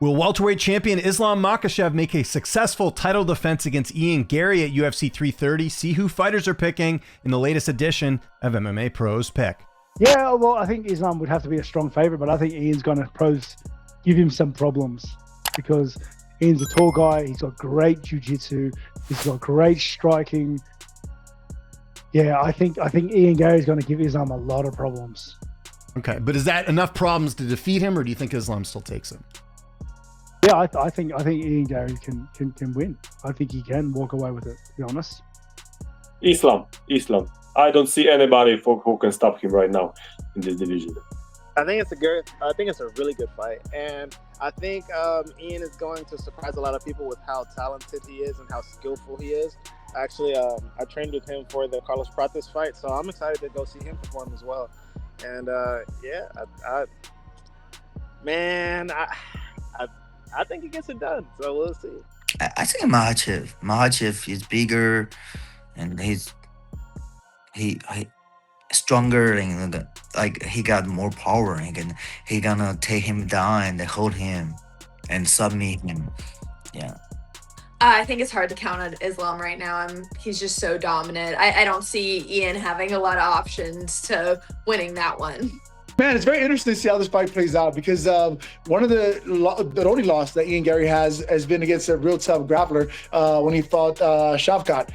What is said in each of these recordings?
Will welterweight champion Islam Makhachev make a successful title defense against Ian Garry at UFC 330? See who fighters are picking in the latest edition of MMA Pros Pick. Yeah, well, I think Islam would have to be a strong favorite, but I think Ian's going to give him some problems because Ian's a tall guy. He's got great jiu-jitsu. He's got great striking. Yeah, I think Ian Garry's going to give Islam a lot of problems. Okay, but is that enough problems to defeat him, or do you think Islam still takes him? Yeah, I think Ian Garry can win. I think he can walk away with it, to be honest. Islam. I don't see anybody who can stop him right now in this division. I think it's a really good fight, and I think Ian is going to surprise a lot of people with how talented he is and how skillful he is. Actually, I trained with him for the Carlos Prates fight, so I'm excited to go see him perform as well. And I think he gets it done, so we'll see. I think Makhachev. Makhachev is bigger, and he's stronger, and like he got more power. And he gonna take him down and hold him and submit him. Yeah. I think it's hard to count on Islam right now. He's just so dominant. I don't see Ian having a lot of options to winning that one. Man, it's very interesting to see how this fight plays out because one of the only loss that Ian Garry has been against a real tough grappler when he fought Shavkat.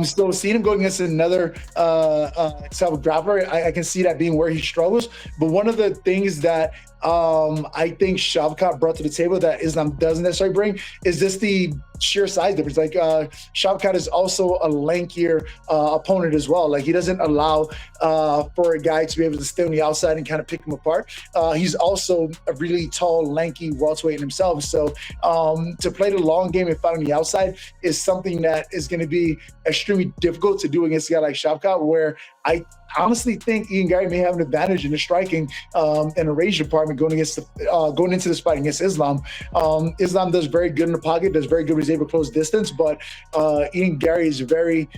So seeing him going against another tough grappler, I can see that being where he struggles. But one of the things that I think Shavkat brought to the table that Islam doesn't necessarily bring is just the sheer size difference. Like Shavkat is also a lankier opponent as well. Like he doesn't allow for a guy to be able to stay on the outside and kind of pick him apart. He's also a really tall, lanky welterweight himself. So to play the long game and fight on the outside is something that is going to be extremely difficult to do against a guy like Shavkat, where I honestly think Ian Garry may have an advantage in the striking and the range department going into this fight against Islam. Islam does very good in the pocket, does very good when he's able to close distance, but Ian Garry is very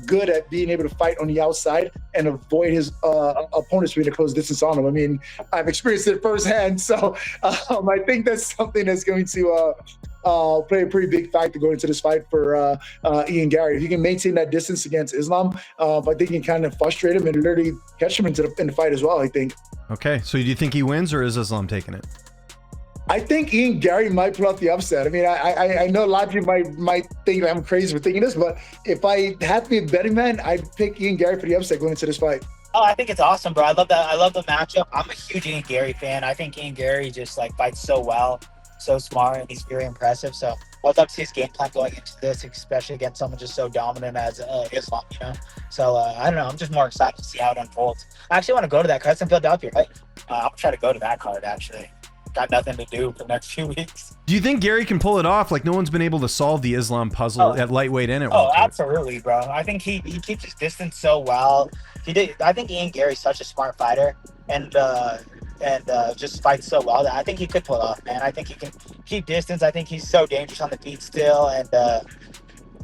good at being able to fight on the outside and avoid his opponents being to close distance on him. I mean, I've experienced it firsthand, so I think that's something that's going to play a pretty big factor going into this fight for Ian Garry. If he can maintain that distance against Islam, I think he can kind of frustrate him and literally catch him in the fight as well, I think. Okay, so do you think he wins, or is Islam taking it? I think Ian Garry might pull out the upset. I mean, I know a lot of you might think that I'm crazy for thinking this, but if I had to be a betting man, I'd pick Ian Garry for the upset going into this fight. Oh, I think it's awesome, bro. I love that. I love the matchup. I'm a huge Ian Garry fan. I think Ian Garry just fights so well, so smart, and he's very impressive. So I'd love to see his game plan going into this, especially against someone just so dominant as Islam, So I don't know. I'm just more excited to see how it unfolds. I actually want to go to that card. It's in Philadelphia, right? I'm going to try to go to that card, actually. Got nothing to do for the next few weeks. Do you think Garry can pull it off? Like, no one's been able to solve the Islam puzzle at lightweight and at welterweight. Oh, absolutely, bro. I think he keeps his distance so well. I think Ian Garry's such a smart fighter and just fights so well that I think he could pull it off, man. I think he can keep distance. I think he's so dangerous on the feet still. And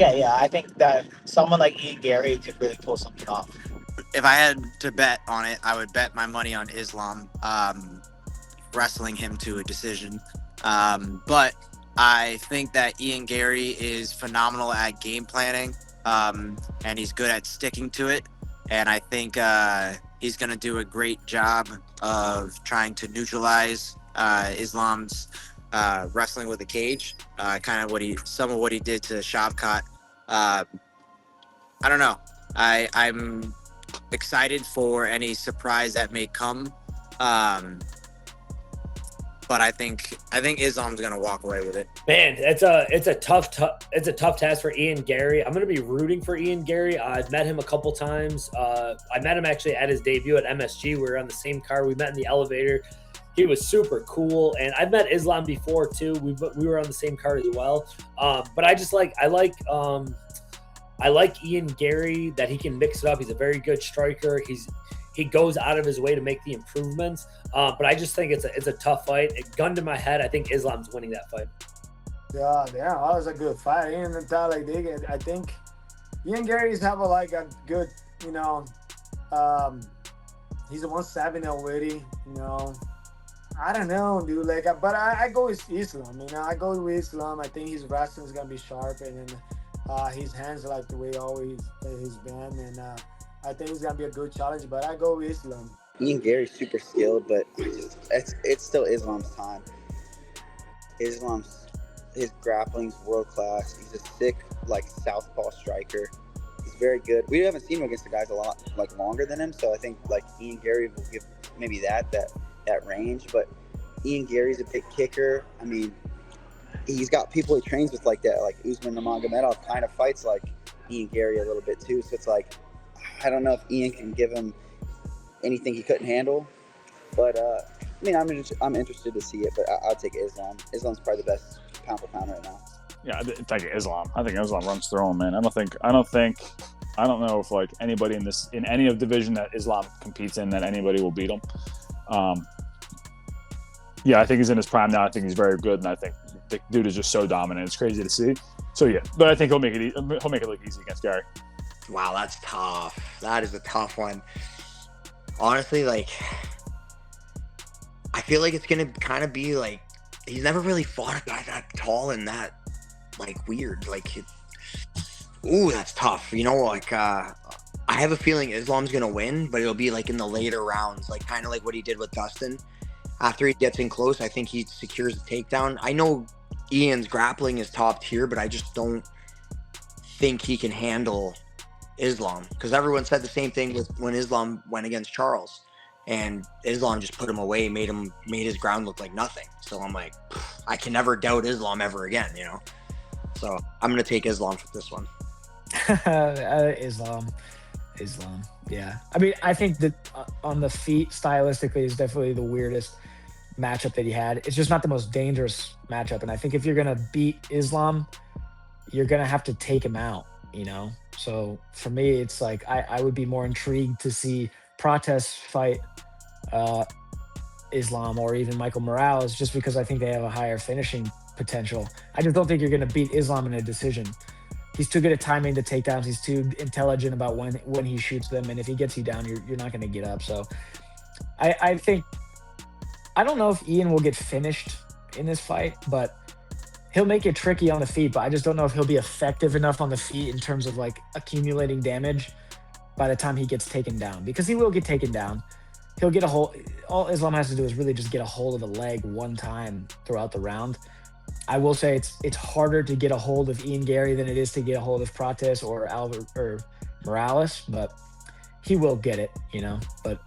I think that someone like Ian Garry could really pull something off. If I had to bet on it, I would bet my money on Islam wrestling him to a decision. But I think that Ian Garry is phenomenal at game planning, and he's good at sticking to it. And I think he's going to do a great job of trying to neutralize Islam's wrestling with a cage, kind of some of what he did to Shavkat. I don't know. I'm excited for any surprise that may come. But I think Islam's gonna walk away with it. Man, it's a tough task for Ian Garry. I'm gonna be rooting for Ian Garry. I've met him a couple times. I met him actually at his debut at MSG. We were on the same car. We met in the elevator. He was super cool, and I've met Islam before too. We were on the same car as well. But I like Ian Garry that he can mix it up. He's a very good striker. He goes out of his way to make the improvements. But I just think it's a tough fight. Gun to my head, I think Islam's winning that fight. Yeah, that was a good fight. I think Ian Garry's have a good, he's the one savvy already, I don't know, dude. Like, but I go with Islam. You know, I go with Islam. I think his wrestling is gonna be sharp, and then his hands are like the way always he's been, and I think it's gonna be a good challenge. But I go with Islam. Ian Gary's super skilled, but it's still Islam's time. His grappling's world class. He's a sick southpaw striker. He's very good. We haven't seen him against the guys a lot longer than him, so I think Ian Garry will give maybe that range. But Ian Gary's a big kicker. I mean, he's got people he trains with like that, like Usman Nurmagomedov kind of fights like Ian Garry a little bit too. So it's like, I don't know if Ian can give him anything he couldn't handle. But I mean, I'm interested to see it, but I'll take Islam. Islam's probably the best pound for pound right now. Yeah, I take Islam. I think Islam runs through him, man. I don't know if anybody in any of division that Islam competes in that anybody will beat him. Yeah, I think he's in his prime now. I think he's very good, and I think the dude is just so dominant. It's crazy to see. So yeah, but I think he'll make it look easy against Garry. Wow, that's tough. That is a tough one. Honestly, I feel like it's gonna kind of be he's never really fought a guy that tall and that weird. Ooh, that's tough. You know, I have a feeling Islam's gonna win, but it'll be in the later rounds, kind of like what he did with Dustin. After he gets in close, I think he secures the takedown. I know Ian's grappling is top tier, but I just don't think he can handle Islam, because everyone said the same thing when Islam went against Charles, and Islam just put him away, made his ground look like nothing. So I'm like, I can never doubt Islam ever again, you know. So I'm gonna take Islam for this one. Islam. Yeah. I mean, I think that on the feet, stylistically, is definitely the weirdest matchup that he had. It's just not the most dangerous matchup. And I think if you're going to beat Islam, you're going to have to take him out, you know? So for me, it's I would be more intrigued to see Prates fight Islam or even Michael Morales, just because I think they have a higher finishing potential. I just don't think you're going to beat Islam in a decision. He's too good at timing the takedowns. He's too intelligent about when he shoots them. And if he gets you down, you're not going to get up. So I think, I don't know if Ian will get finished in this fight, but he'll make it tricky on the feet. But I just don't know if he'll be effective enough on the feet in terms of accumulating damage by the time he gets taken down, because he will get taken down. He'll get a hold. All Islam has to do is really just get a hold of the leg one time throughout the round. I will say it's harder to get a hold of Ian Garry than it is to get a hold of Prates or Morales, but he will get it, you know. But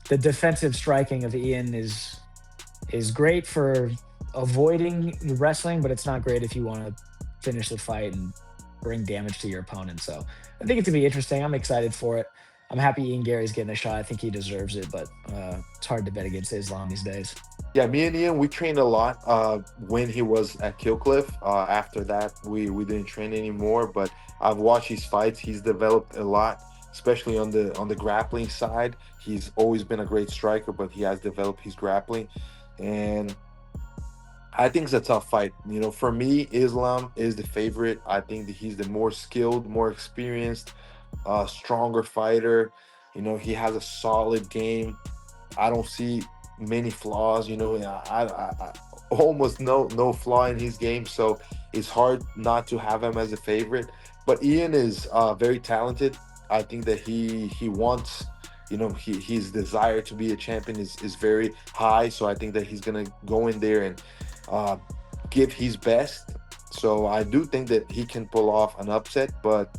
the defensive striking of Ian is great for avoiding wrestling, but it's not great if you want to finish the fight and bring damage to your opponent. So I think it's gonna be interesting. I'm excited for it. I'm happy Ian Gary's getting a shot. I think he deserves it, but it's hard to bet against Islam these days. Yeah, me and Ian, we trained a lot when he was at Killcliff. After that, we didn't train anymore, but I've watched his fights. He's developed a lot, especially on the grappling side. He's always been a great striker, but he has developed his grappling. And I think it's a tough fight. You know, for me, Islam is the favorite. I think that he's the more skilled, more experienced, stronger fighter. You know, he has a solid game. I don't see many flaws. You know, I almost no flaw in his game, so it's hard not to have him as a favorite. But Ian is very talented. I think that he wants, you know, his desire to be a champion is very high. So I think that he's gonna go in there and give his best. So I do think that he can pull off an upset, but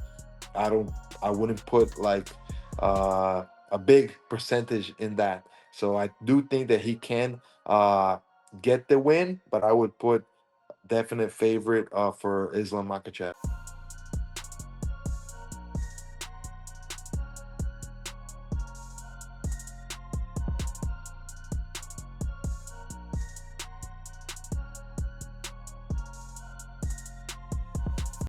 I wouldn't put a big percentage in that. So I do think that he can get the win, but I would put definite favorite for Islam Makhachev.